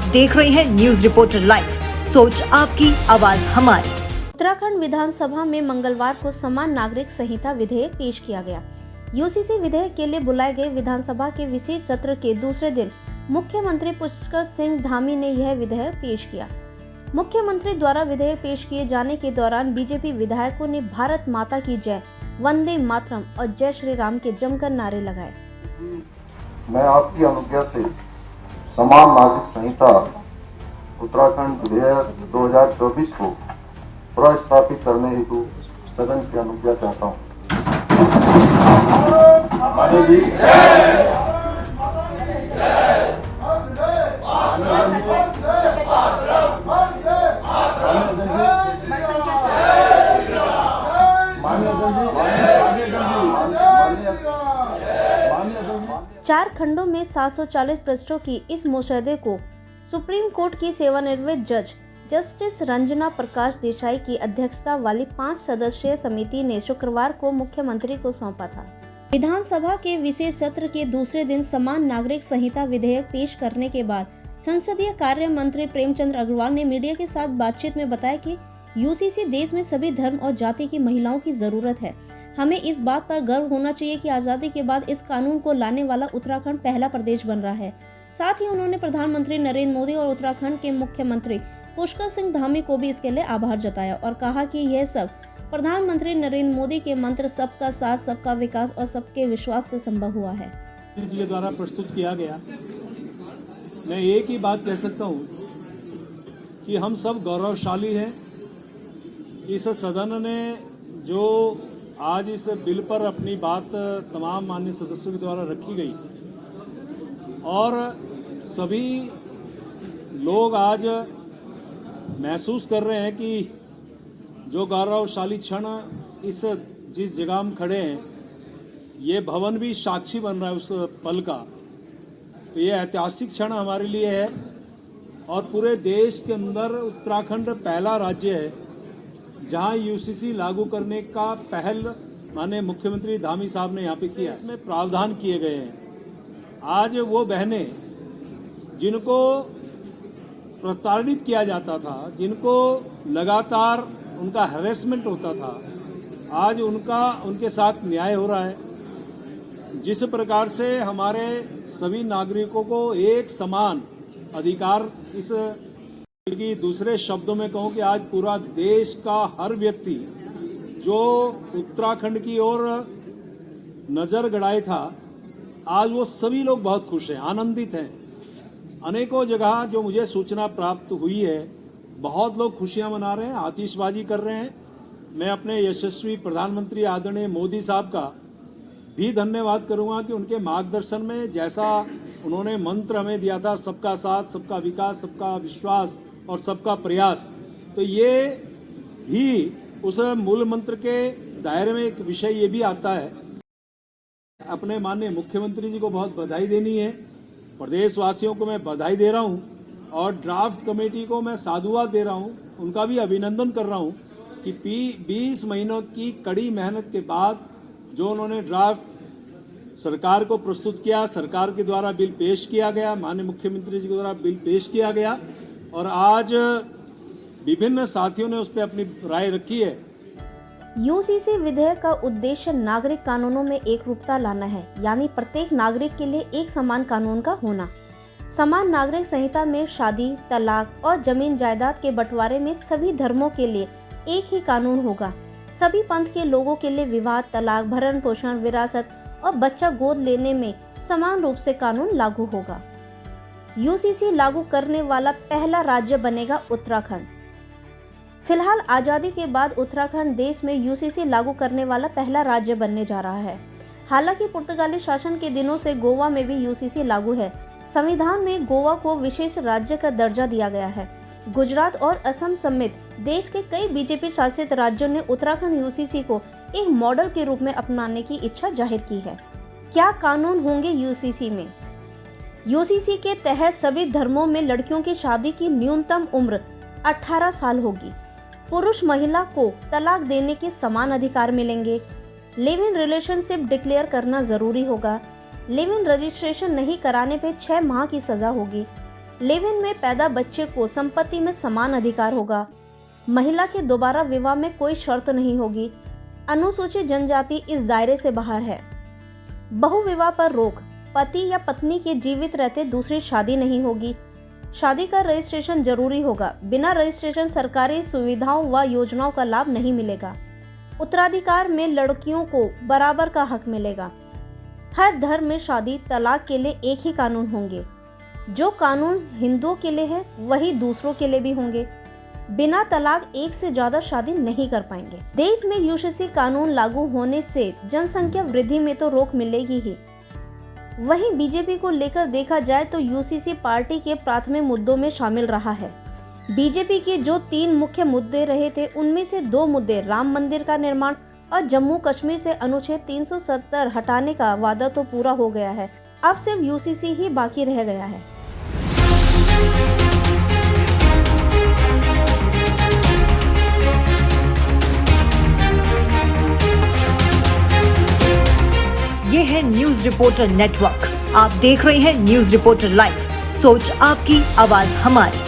देख रहे हैं न्यूज रिपोर्टर लाइव, सोच आपकी आवाज हमारी। उत्तराखंड विधानसभा में मंगलवार को समान नागरिक संहिता विधेयक पेश किया गया। यूसीसी विधेयक के लिए बुलाए गए विधानसभा के विशेष सत्र के दूसरे दिन मुख्यमंत्री पुष्कर सिंह धामी ने यह विधेयक पेश किया। मुख्यमंत्री द्वारा विधेयक पेश किए जाने के दौरान बीजेपी विधायकों ने भारत माता की जय, वंदे मातरम और जय श्री राम के जमकर नारे लगाए। मैं आपकी अनुज्ञा से समान नागरिक संहिता उत्तराखंड विधेयक 2024 को प्रस्थापित करने हेतु सदन की अनुज्ञा चाहता हूँ। चार खंडों में 740 पृष्ठों की इस मसौदे को सुप्रीम कोर्ट की सेवानिवृत्त जज जस्टिस रंजना प्रकाश देसाई की अध्यक्षता वाली 5 सदस्यीय समिति ने शुक्रवार को मुख्यमंत्री को सौंपा था। विधानसभा के विशेष सत्र के दूसरे दिन समान नागरिक संहिता विधेयक पेश करने के बाद संसदीय कार्य मंत्री प्रेमचंद अग्रवाल ने मीडिया के साथ बातचीत में बताया कि यूसीसी देश में सभी धर्म और जाति की महिलाओं की जरूरत है। हमें इस बात पर गर्व होना चाहिए कि आज़ादी के बाद इस कानून को लाने वाला उत्तराखंड पहला प्रदेश बन रहा है। साथ ही उन्होंने प्रधानमंत्री नरेंद्र मोदी और उत्तराखंड के मुख्यमंत्री पुष्कर सिंह धामी को भी इसके लिए आभार जताया और कहा कि यह सब प्रधानमंत्री नरेंद्र मोदी के मंत्र सबका साथ, सबका विकास और सबके विश्वास से संभव हुआ है। जी के द्वारा प्रस्तुत किया गया। मैं एक ही बात कह सकता हूं कि हम सब गौरवशाली हैं। इस सदन ने जो आज इस बिल पर अपनी बात तमाम माननीय सदस्यों के द्वारा रखी गई और सभी लोग आज महसूस कर रहे हैं कि जो गौरवशाली क्षण जिस जगह हम खड़े हैं, ये भवन भी साक्षी बन रहा है उस पल का। तो ये ऐतिहासिक क्षण हमारे लिए है और पूरे देश के अंदर उत्तराखंड पहला राज्य है जहां यूसीसी लागू करने का पहल माननीय मुख्यमंत्री धामी साहब ने यहाँ पे किया। इसमें प्रावधान किए गए हैं। आज वो बहनें जिनको प्रताड़ित किया जाता था, जिनको लगातार उनका हैरेसमेंट होता था, आज उनके साथ न्याय हो रहा है। जिस प्रकार से हमारे सभी नागरिकों को एक समान अधिकार कि दूसरे शब्दों में कहूं कि आज पूरा देश का हर व्यक्ति जो उत्तराखंड की ओर नजर गड़ाए था, आज वो सभी लोग बहुत खुश हैं, आनंदित हैं। अनेकों जगह जो मुझे सूचना प्राप्त हुई है, बहुत लोग खुशियां मना रहे हैं, आतिशबाजी कर रहे हैं। मैं अपने यशस्वी प्रधानमंत्री आदरणीय मोदी साहब का भी धन्यवाद करूंगा कि उनके मार्गदर्शन में जैसा उन्होंने मंत्र हमें दिया था, सबका साथ, सबका विकास, सबका विश्वास और सबका प्रयास, तो ये भी उस मूल मंत्र के दायरे में एक विषय ये भी आता है। अपने माननीय मुख्यमंत्री जी को बहुत बधाई देनी है, प्रदेशवासियों को मैं बधाई दे रहा हूं और ड्राफ्ट कमेटी को मैं साधुवाद दे रहा हूं, उनका भी अभिनंदन कर रहा हूं कि 20 महीनों की कड़ी मेहनत के बाद जो उन्होंने ड्राफ्ट सरकार को प्रस्तुत किया, सरकार के द्वारा बिल पेश किया गया, माननीय मुख्यमंत्री जी के द्वारा बिल पेश किया गया और आज विभिन्न साथियों ने उस पर अपनी राय रखी है। यूसीसी विधेयक का उद्देश्य नागरिक कानूनों में एक रूपता लाना है, यानी प्रत्येक नागरिक के लिए एक समान कानून का होना। समान नागरिक संहिता में शादी, तलाक और जमीन जायदाद के बंटवारे में सभी धर्मों के लिए एक ही कानून होगा। सभी पंथ के लोगों के लिए विवाह, तलाक, भरण पोषण, विरासत और बच्चा गोद लेने में समान रूप से कानून लागू होगा। यूसीसी लागू करने वाला पहला राज्य बनेगा उत्तराखंड। फिलहाल आज़ादी के बाद उत्तराखंड देश में यूसीसी लागू करने वाला पहला राज्य बनने जा रहा है। हालांकि पुर्तगाली शासन के दिनों से गोवा में भी यूसीसी लागू है। संविधान में गोवा को विशेष राज्य का दर्जा दिया गया है। गुजरात और असम समेत देश के कई बीजेपी शासित राज्यों ने उत्तराखंड यूसीसी को एक मॉडल के रूप में अपनाने की इच्छा जाहिर की है। क्या कानून होंगे यूसीसी में? यूसीसी के तहत सभी धर्मों में लड़कियों की शादी की न्यूनतम उम्र 18 साल होगी। पुरुष महिला को तलाक देने के समान अधिकार मिलेंगे। लिव इन रिलेशनशिप डिक्लेयर करना जरूरी होगा। लिव इन रजिस्ट्रेशन नहीं कराने पे 6 माह की सजा होगी। लिव इन में पैदा बच्चे को संपत्ति में समान अधिकार होगा। महिला के दोबारा विवाह में कोई शर्त नहीं होगी। अनुसूचित जनजाति इस दायरे से बाहर है। बहुविवाह पर रोक। पति या पत्नी के जीवित रहते दूसरी शादी नहीं होगी। शादी का रजिस्ट्रेशन जरूरी होगा। बिना रजिस्ट्रेशन सरकारी सुविधाओं व योजनाओं का लाभ नहीं मिलेगा। उत्तराधिकार में लड़कियों को बराबर का हक मिलेगा। हर धर्म में शादी तलाक के लिए एक ही कानून होंगे। जो कानून हिंदुओं के लिए है वही दूसरों के लिए भी होंगे। बिना तलाक एक से ज्यादा शादी नहीं कर पाएंगे। देश में यूसीसी कानून लागू होने से जनसंख्या वृद्धि में तो रोक मिलेगी ही। वहीं बीजेपी को लेकर देखा जाए तो यूसीसी पार्टी के प्राथमिक मुद्दों में शामिल रहा है। बीजेपी के जो 3 मुख्य मुद्दे रहे थे उनमें से 2 मुद्दे राम मंदिर का निर्माण और जम्मू कश्मीर से अनुच्छेद 370 हटाने का वादा तो पूरा हो गया है। अब सिर्फ यूसीसी ही बाकी रह गया है। ये है न्यूज रिपोर्टर नेटवर्क। आप देख रहे हैं न्यूज रिपोर्टर लाइव। सोच आपकी, आवाज हमारी।